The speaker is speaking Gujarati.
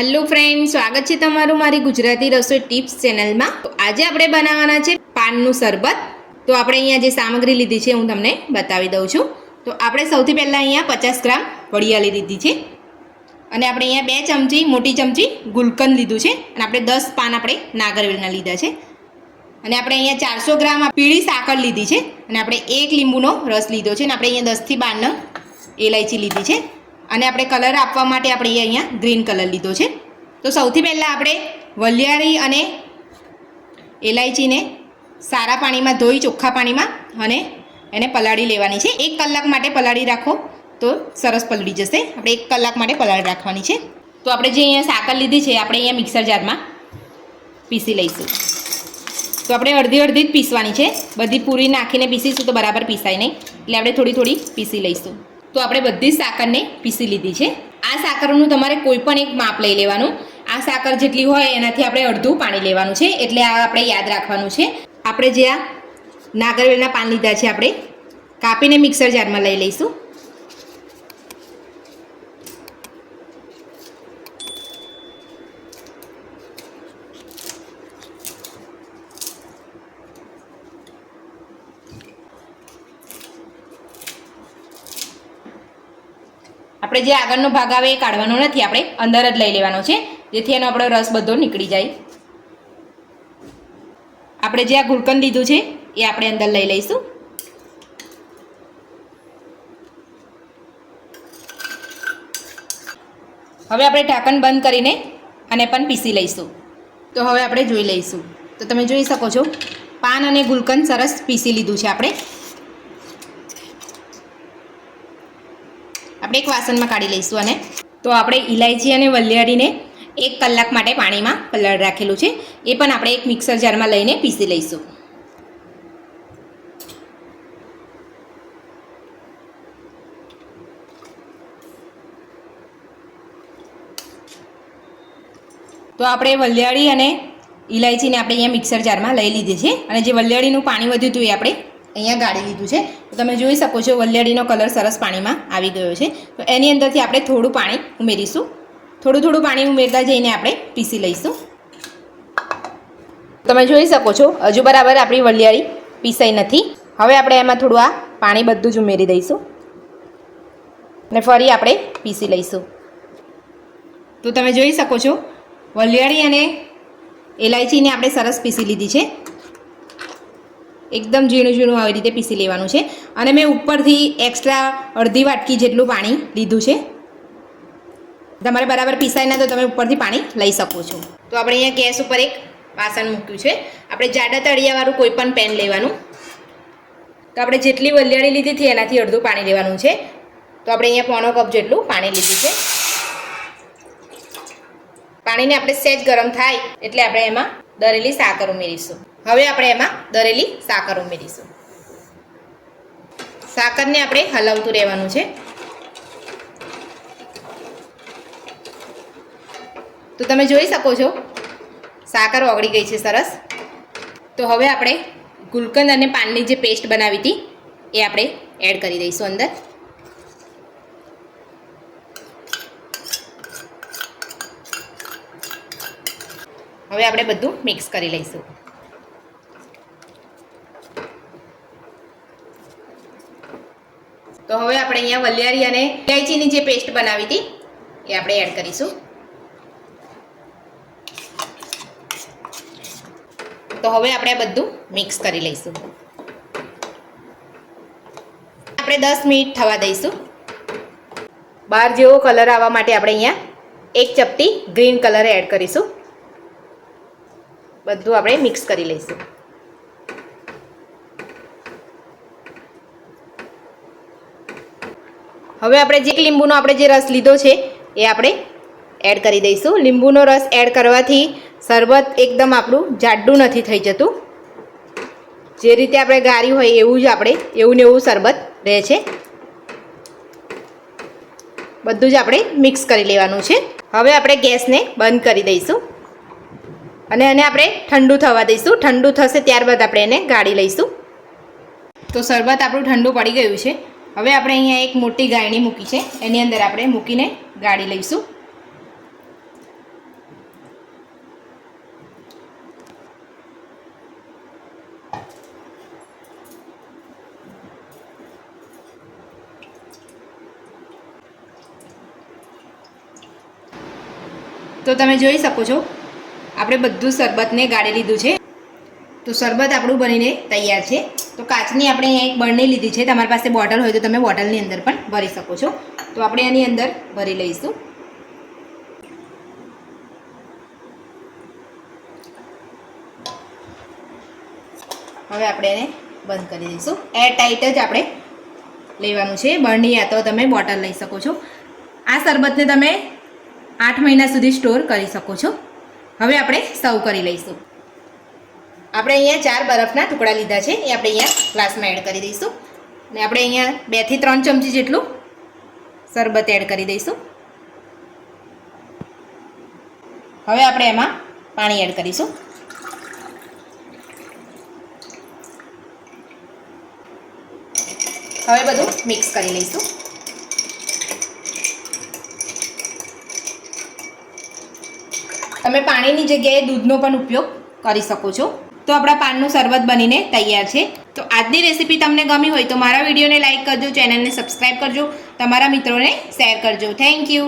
हेलो फ्रेंड, स्वागत है तमारू मारी गुजराती रसोई टिप्स चैनल में। तो आज આપણે બનાવવાના છે પાનનું શરબત। તો આપણે અહીંયા જે સામગ્રી લીધી છે હું તમને બતાવી દઉં છું। તો આપણે સૌથી પહેલા અહીંયા 50 ગ્રામ વરિયાળી લીધી છે અને આપણે અહીંયા 2 ચમચી મોટી ચમચી ગુલકંદ લીધું છે અને આપણે 10 પાન આપણે નાગરવેલના લીધા છે અને આપણે અહીંયા 400 ગ્રામ પીળી સાકર લીધી છે અને આપણે 1 લીંબુનો રસ લીધો છે અને આપણે અહીંયા 10 થી 12 નંગ એલાયચી લીધી છે અને આપણે કલર આપવા માટે આપણે અહીંયા ગ્રીન કલર લીધો છે। તો સૌથી પહેલા આપણે વરિયાળી અને એલાયચીને સારા પાણીમાં ધોઈ ચોખ્ખા પાણીમાં અને એને પલાળી લેવાની છે। 1 કલાક માટે પલાળી રાખો તો સરસ પલળી જશે। આપણે 1 કલાક માટે પલાળી રાખવાની છે। તો આપણે જે અહીંયા સાકર લીધી છે આપણે અહીંયા મિક્સર જારમાં પીસી લઈશું। તો આપણે અડધી અડધી જ પીસવાની છે, બધી પૂરી નાખીને પીસીશું તો બરાબર પીસાય નહીં, એટલે આપણે થોડી થોડી પીસી લઈશું। તો આપણે બધી જ સાકરને પીસી લીધી છે। આ સાકરનું તમારે કોઈ પણ એક માપ લઈ લેવાનું। આ સાકર જેટલી હોય એનાથી આપણે અડધું પાણી લેવાનું છે, એટલે આ આપણે યાદ રાખવાનું છે। આપણે જે આ નાગરવેલના પાન લીધા છે આપણે કાપીને મિક્સર જારમાં લઈ લઈશું। આપણે જે આગળનો ભાગ આવે એ કાઢવાનો નથી, આપણે અંદર જ લઈ લેવાનો છે, જેથી એનો આપણો રસ બધો નીકળી જાય। આપણે જે આ ગુલકંદ લીધું છે એ આપણે અંદર લઈ લઈશું। હવે આપણે ઢાંકણ બંધ કરીને આને પણ પીસી લઈશું। તો હવે આપણે જોઈ લઈશું। તો તમે જોઈ શકો છો પાન અને ગુલકંદ સરસ પીસી લીધું છે। આપણે એક વાસણમાં કાઢી લઈશું અને તો આપણે ઇલાયચી અને વરિયાળીને 1 કલાક માટે પાણીમાં પલાળી રાખેલું છે, એ પણ આપણે એક મિક્સર જારમાં લઈને પીસી લઈશું। તો આપણે વરિયાળી અને ઇલાયચીને આપણે અહીંયા મિક્સર જારમાં લઈ લીધી છે અને જે વરિયાળીનું પાણી વધ્યું હતું એ આપણે અહીંયા ગાળી લીધું છે। તો તમે જોઈ શકો છો વરિયાળીનો કલર સરસ પાણીમાં આવી ગયો છે। તો એની અંદરથી આપણે થોડું પાણી ઉમેરીશું, થોડું પાણી ઉમેરતા જઈને આપણે પીસી લઈશું। તમે જોઈ શકો છો હજુ બરાબર આપણી વરિયાળી પીસાઈ નથી। હવે આપણે એમાં થોડું આ પાણી બધું જ ઉમેરી દઈશું અને ફરી આપણે પીસી લઈશું। તો તમે જોઈ શકો છો વરિયાળી અને એલાયચીને આપણે સરસ પીસી લીધી છે, એકદમ ઝીણું ઝીણું આવી રીતે પીસી લેવાનું છે અને મેં ઉપરથી એક્સ્ટ્રા અડધી વાટકી જેટલું પાણી લીધું છે। તમારે બરાબર પીસાય ના તો તમે ઉપરથી પાણી લઈ શકો છો। તો આપણે અહીંયા ગેસ ઉપર એક વાસણ મૂક્યું છે, આપણે જાડા તળિયાવાળું કોઈ પણ પેન લેવાનું। તો આપણે જેટલી વરિયાળી લીધી હતી એનાથી અડધું પાણી લેવાનું છે। તો આપણે અહીંયા પોણો કપ જેટલું પાણી લીધું છે। પાણીને આપણે સહેજ ગરમ થાય એટલે આપણે એમાં દરેલી સાકર ઉમેરીશું। હવે આપણે એમાં દરેલી સાકર ઉમેરીશું। સાકરને આપણે હલાવતું રહેવાનું છે। તો તમે જોઈ શકો છો સાકર ઓગળી ગઈ છે સરસ। તો હવે આપણે ગુલકંદ અને પાનની જે પેસ્ટ બનાવી હતી એ આપણે એડ કરી દઈશું અંદર। હવે આપણે બધું મિક્સ કરી લઈશું। તો હવે આપણે અહીંયા વરિયાળી અને ઇલાયચીની જે પેસ્ટ બનાવી હતી એ આપણે એડ કરીશું। તો હવે આપણે બધું મિક્સ કરી લઈશું। આપણે 10 મિનિટ થવા દઈશું। બહાર જેવો કલર આવવા માટે આપણે અહીંયા 1 ચપટી ગ્રીન કલર એડ કરીશું। બધું આપણે મિક્સ કરી લઈશું। હવે આપણે જે લીંબુનો આપણે જે રસ લીધો છે એ આપણે એડ કરી દઈશું। લીંબુનો રસ એડ કરવાથી શરબત એકદમ આપણું જાડું નથી થઈ જતું, જે રીતે આપણે ગાળ્યું હોય એવું જ આપણે એવું ને એવું શરબત રહે છે। બધું જ આપણે મિક્સ કરી લેવાનું છે। હવે આપણે ગેસને બંધ કરી દઈશું અને એને આપણે ઠંડુ થવા દઈશું। ઠંડુ થશે ત્યારબાદ આપણે એને ગાળી લઈશું। તો શરબત આપણું ઠંડુ પડી ગયું છે। હવે આપણે અહીંયા એક મોટી ગાયણી મૂકી છે, એની અંદર આપણે મૂકીને ગાળી લઈશું। તો તમે જોઈ શકો છો આપણે બધું શરબતને ગાળી લીધું છે. તો શરબત આપણું બનીને તૈયાર છે. તો કાચની આપણે અહીંયા એક બરણી લીધી છે. તમારી પાસે બોટલ હોય તો તમે બોટલની અંદર પણ ભરી શકો છો. તો આપણે એની અંદર ભરી લઈશું. હવે આપણે એને બંધ કરી દઈશું. એર ટાઈટ જ આપણે લેવાનું છે. બરણી યા તો તમે બોટલ લઈ શકો છો. આ શરબતને તમે 8 મહિના સુધી સ્ટોર કરી શકો છો. હવે આપણે સર્વ કરી લઈશું. આપણે અહીંયા 4 બરફના ટુકડા લીધા છે, એ આપણે અહીંયા ગ્લાસમાં એડ કરી દઈશું. અને આપણે અહીંયા 2 થી 3 ચમચી જેટલું શરબત એડ કરી દઈશું. હવે આપણે એમાં પાણી એડ કરીશું. હવે બધું મિક્સ કરી લઈશું. તમે પાણીની જગ્યાએ દૂધનો પણ ઉપયોગ કરી શકો છો. તો આપણા પાનનું શરબત બનીને તૈયાર છે. તો આજની રેસીપી તમને ગમી હોય તો મારા વિડીયોને લાઇક કરજો, ચેનલને સબસ્ક્રાઈબ કરજો, તમારા મિત્રોને શેર કરજો. Thank you.